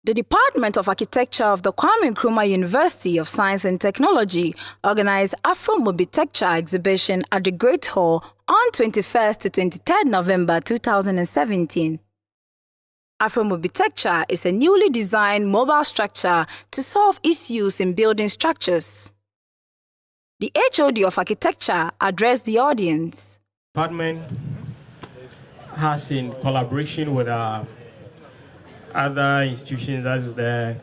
The Department of Architecture of the Kwame Nkrumah University of Science and Technology organized AfroMobitecture exhibition at the Great Hall on 21st to 23rd November 2017. AfroMobitecture is a newly designed mobile structure to solve issues in building structures. The HOD of Architecture addressed the audience. The department has, in collaboration with other institutions, as the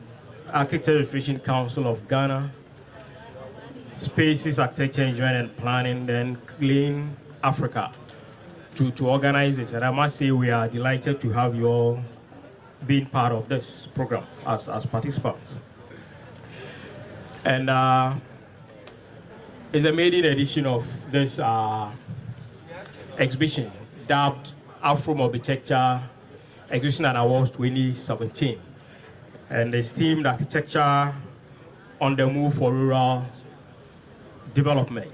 Architecture Registration Council of Ghana, Spaces Architecture Engineering and Planning, then Clean Africa, to organize this. And I must say we are delighted to have you all being part of this program as participants. And it's a maiden edition of this exhibition dubbed AfroMobitecture Exhibition and Awards 2017. And it's themed Architecture on the Move for Rural Development.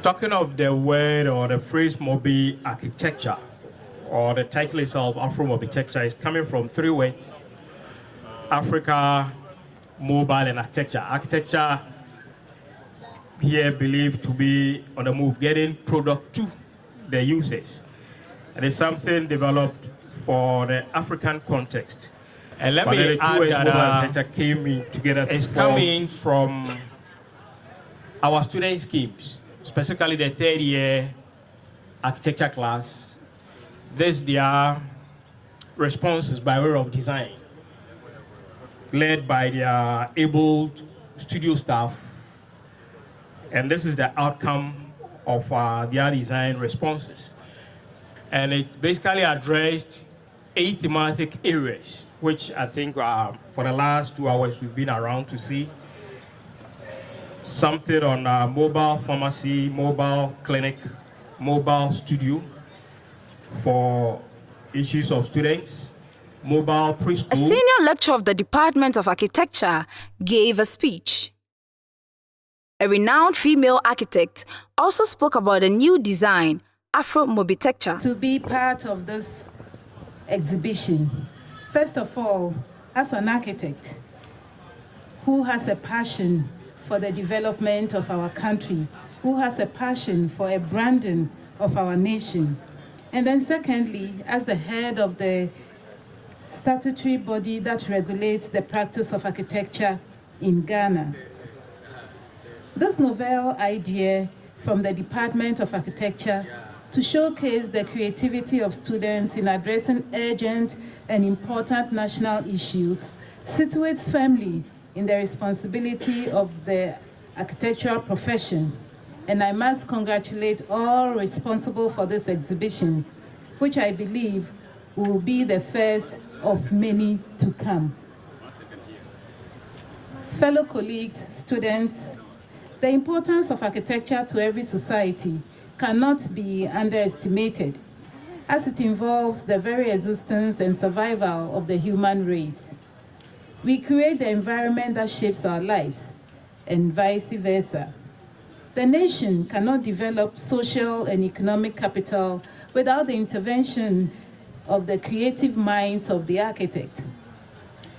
Talking of the word or the phrase Mobi architecture, or the title itself, AfroMobitecture, is coming from three words: Africa, mobile, and architecture. Architecture here believed to be on the move, getting product to the users. And it's something developed for the African context. And let me add that architecture came in together. It's coming from our student schemes, specifically the third year architecture class. This their responses by way of design, led by their able studio staff. And this is the outcome of their design responses. And it basically addressed 8 thematic areas, which I think for the last 2 hours we've been around to see. Something on mobile pharmacy, mobile clinic, mobile studio for issues of students, mobile preschool. A senior lecturer of the Department of Architecture gave a speech. A renowned female architect also spoke about a new design, AfroMobitecture. To be part of this exhibition, first of all, as an architect who has a passion for the development of our country, who has a passion for a branding of our nation, and then secondly, as the head of the statutory body that regulates the practice of architecture in Ghana. This novel idea from the Department of Architecture to showcase the creativity of students in addressing urgent and important national issues situates firmly in the responsibility of the architectural profession. And I must congratulate all responsible for this exhibition, which I believe will be the first of many to come. Fellow colleagues, students, the importance of architecture to every society cannot be underestimated, as it involves the very existence and survival of the human race. We create the environment that shapes our lives, and vice versa. The nation cannot develop social and economic capital without the intervention of the creative minds of the architect.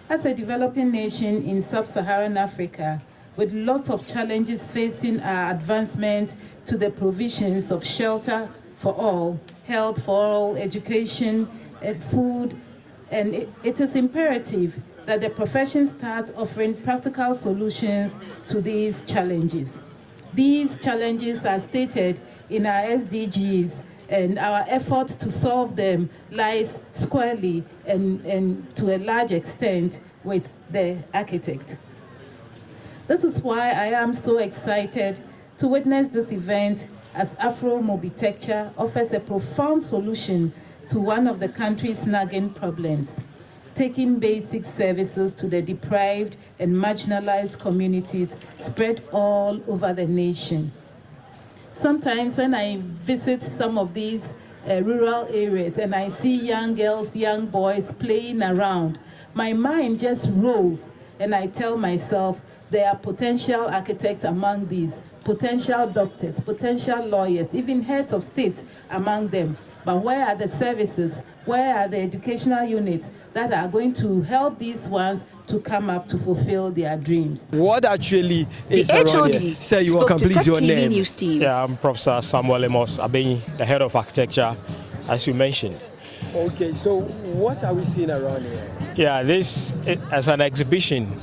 As a developing nation in sub-Saharan Africa, with lots of challenges facing our advancement to the provisions of shelter for all, health for all, education, and food, and it is imperative that the profession starts offering practical solutions to these challenges. These challenges are stated in our SDGs, and our effort to solve them lies squarely and to a large extent with the architect. This is why I am so excited to witness this event, as AfroMobitecture offers a profound solution to one of the country's nagging problems, taking basic services to the deprived and marginalized communities spread all over the nation. Sometimes when I visit some of these rural areas and I see young girls, young boys playing around, my mind just rolls and I tell myself, there are potential architects among these, potential doctors, potential lawyers, even heads of state among them. but where are the services? Where are the educational units that are going to help these ones to come up to fulfill their dreams? What actually is The around HOD here? Say you spoke can to please Tech your TV name. News team. Yeah, I'm Professor Samuel Amos Abenyi, the head of architecture, as you mentioned. Okay, so what are we seeing around here? Yeah, this is an exhibition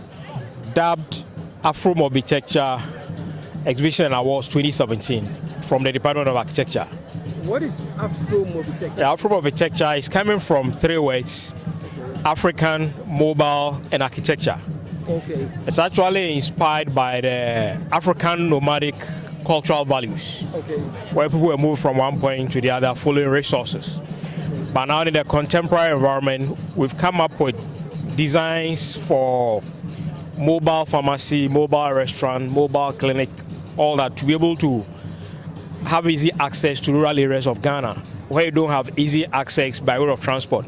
dubbed AfroMobitecture Exhibition and Awards 2017 from the Department of Architecture. What is AfroMobitecture? Yeah, AfroMobitecture is coming from three words: African, mobile, and architecture. Okay. It's actually inspired by the African nomadic cultural values, Okay. where people were moved from one point to the other following resources. But now in the contemporary environment, we've come up with designs for mobile pharmacy, mobile restaurant, mobile clinic, all that, to be able to have easy access to rural areas of Ghana where you don't have easy access by way of transport.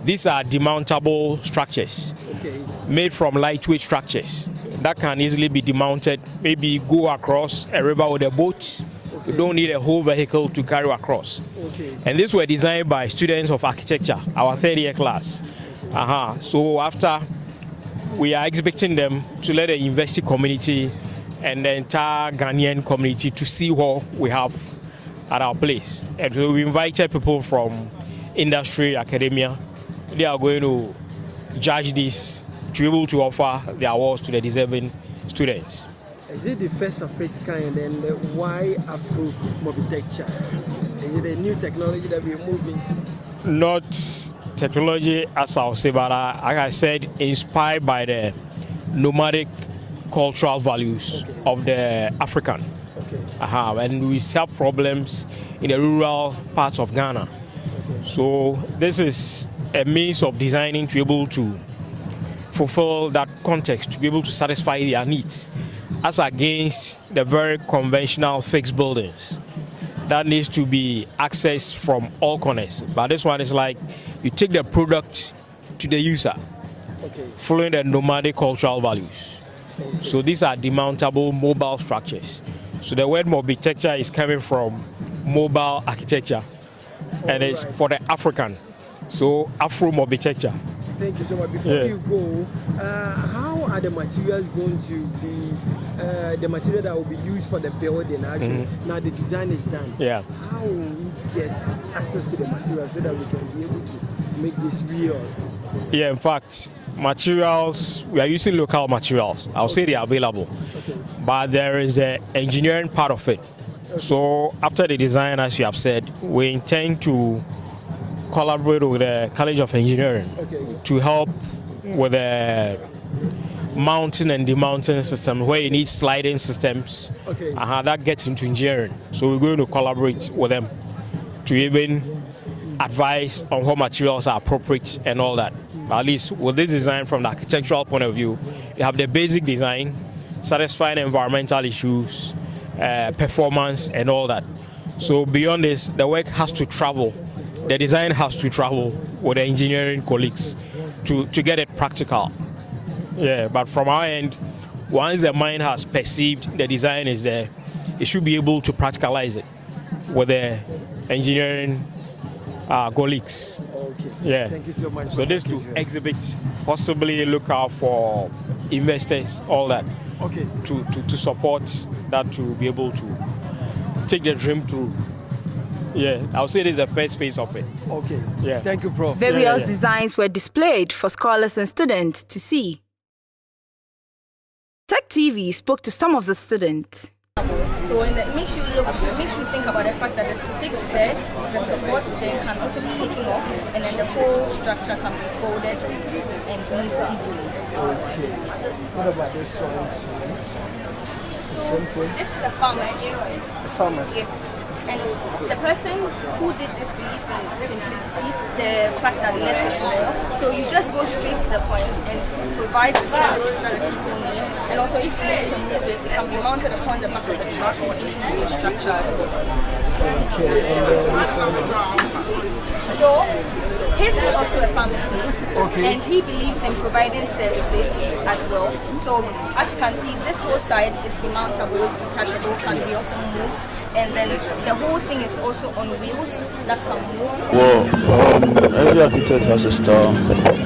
These are demountable structures, Okay. made from lightweight structures that can easily be demounted, maybe go across a river with a boat. You don't need a whole vehicle to carry across. Okay. And these were designed by students of architecture, our third year class. So after, we are exhibiting them to let the university community and the entire Ghanaian community to see what we have at our place. And so we invited people from industry, academia. They are going to judge this to be able to offer the awards to the deserving students. Is it the first of its kind, and why AfroMobitecture? Is it a new technology that we're moving to? Not technology as I'll say, but like I said, inspired by the nomadic cultural values of the African. Okay. And we solve problems in the rural parts of Ghana. So this is a means of designing to be able to fulfill that context, to be able to satisfy their needs, as against the very conventional fixed buildings that needs to be accessed from all corners. But this one is like you take the product to the user, Okay. following the nomadic cultural values. So these are demountable mobile structures. So the word mobitecture is coming from mobile architecture, and it's for the African. So AfroMobitecture. Thank you so much. Before Yeah. you go, how are the materials going to be, the material that will be used for the building actually? Now the design is done. Yeah. How will we get access to the materials so that we can be able to make this real? Yeah, in fact, materials, we are using local materials. I'll say they are available. Okay. But there is the engineering part of it. So after the design, as you have said, we intend to collaborate with the College of Engineering Okay. to help with the mounting and demounting system where you need sliding systems. Okay. That gets into engineering. So we're going to collaborate with them to even advise on what materials are appropriate and all that. But at least with this design from the architectural point of view, you have the basic design, satisfying environmental issues, performance and all that. So beyond this, the work has to travel. The design has to travel with the engineering colleagues to get it practical. Yeah, but from our end, once the mind has perceived the design is there, it should be able to practicalize it with the engineering colleagues. Okay. Yeah. Thank you so much. So this to exhibit, possibly look out for investors, all that, Okay. to support that, to be able to take the dream through. Yeah, I'll say this is the first phase of it. Okay. Yeah. Thank you, Prof. Various yeah. designs were displayed for scholars and students to see. Tech TV spoke to some of the students. So when it makes you think about the fact that the sticks there, the supports there can also be taken off, and then the whole structure can be folded and used easily. Okay. What about this one? Simple. This is a pharmacy. Pharmacy. Yes. And the person who did this believes in simplicity, the fact that less is more. So you just go straight to the point and provide the services that the people need. And also if you need to move it, it can be mounted upon the back of the truck or into the structure as well. Okay, and this one. So his is also a pharmacy, and he believes in providing services as well. So as you can see, this whole side is demountable, it's detachable, can be also moved, and then the whole thing is also on wheels that can move. Well, every architect has a style,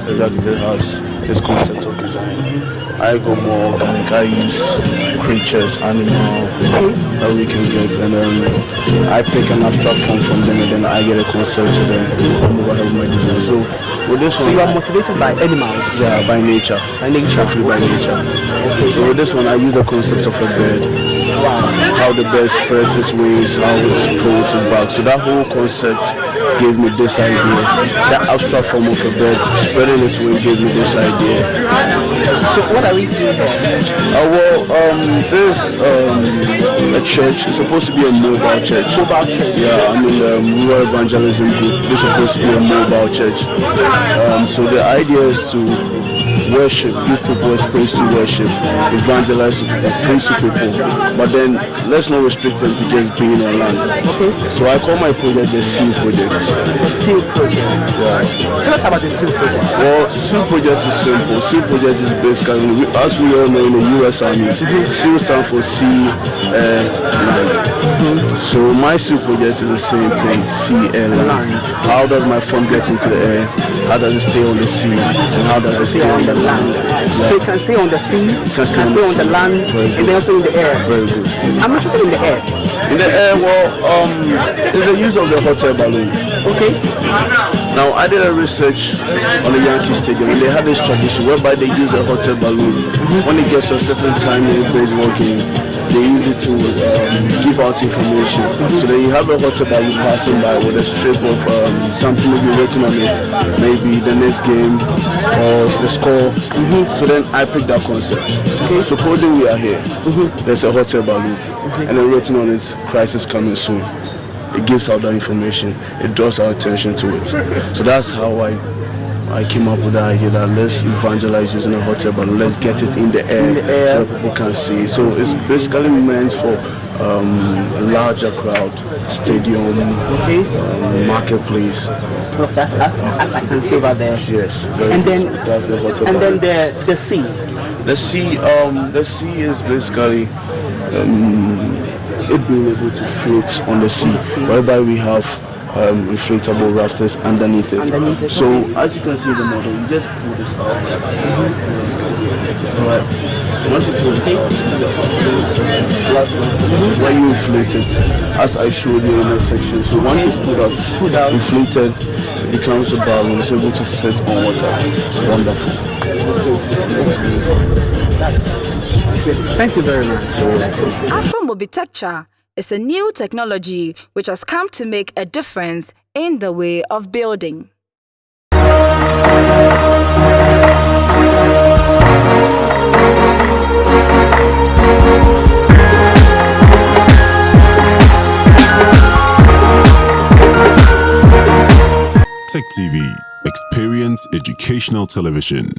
every architect has his concept of design. I go more organic, I use creatures, animal that we can get, and then I pick an abstract form from them, and then I get a concept to them, move ahead with my design. So with this one, you are motivated by animals? Yeah, by nature. By nature? Definitely by nature. Okay. So with this one, I use the concept of a bird. Wow. How the bird spreads its wings, how it folds its back. So that whole concept gave me this idea. That abstract form of a bird spreading its wings gave me this idea. So what are we seeing here? There's a church. It's supposed to be a mobile church. Mobile church? Yeah, I mean rural evangelism group. It's supposed to be a mobile church. So the idea is to worship, give people a space to worship, evangelize to people, preach to people. But then let's not restrict them to just being on land. Okay. So I call my project the SEAL Project. The SEAL Project. Yeah. Tell us about the SEAL Project. Well, SEAL Project is simple. SEAL Project is basically, as we all know in the US Army, SEAL stands for sea, air, land. So my SEAL Project is the same thing, sea, air, land. How does my form get into the air? How does it stay on the sea? And how does it stay on the land? Yeah. So it can stay on the sea, can stay on the land, and then also in the air. Very good. I'm interested in the air. In the air, it's the use of the hot air balloon. Okay. Now, I did a research on the Yankee Stadium, and they had this tradition whereby they use a hot air balloon. When it gets to a certain time in the baseball game, they use it to give out information. So then you have a hot air balloon passing by with a strip of something maybe written on it, maybe the next game or the score. So then I picked that concept. Okay. Supposing we are here, there's a hot air balloon, and then written on it, crisis coming soon. It gives out that information, it draws our attention to it. So that's how I came up with the idea that let's evangelize using a hot air balloon, let's get it in the air, so that people can see it. So it's basically meant for a larger crowd, stadium, marketplace. Well, that's as I can see over there. Yes. And then that's the hot air and balloon. then the sea. The sea is basically it being able to float on the sea, whereby we have inflatable rafters underneath it. So as you can see in the model, you just pull this out. Alright. Once you pull it out, when you inflate it, as I showed you in the section, so once it's pulled out, inflated, it becomes a balloon. It's able to sit on water. Wonderful. Thank you very much. AfroMobitecture is a new technology which has come to make a difference in the way of building. Tech TV, experience educational television.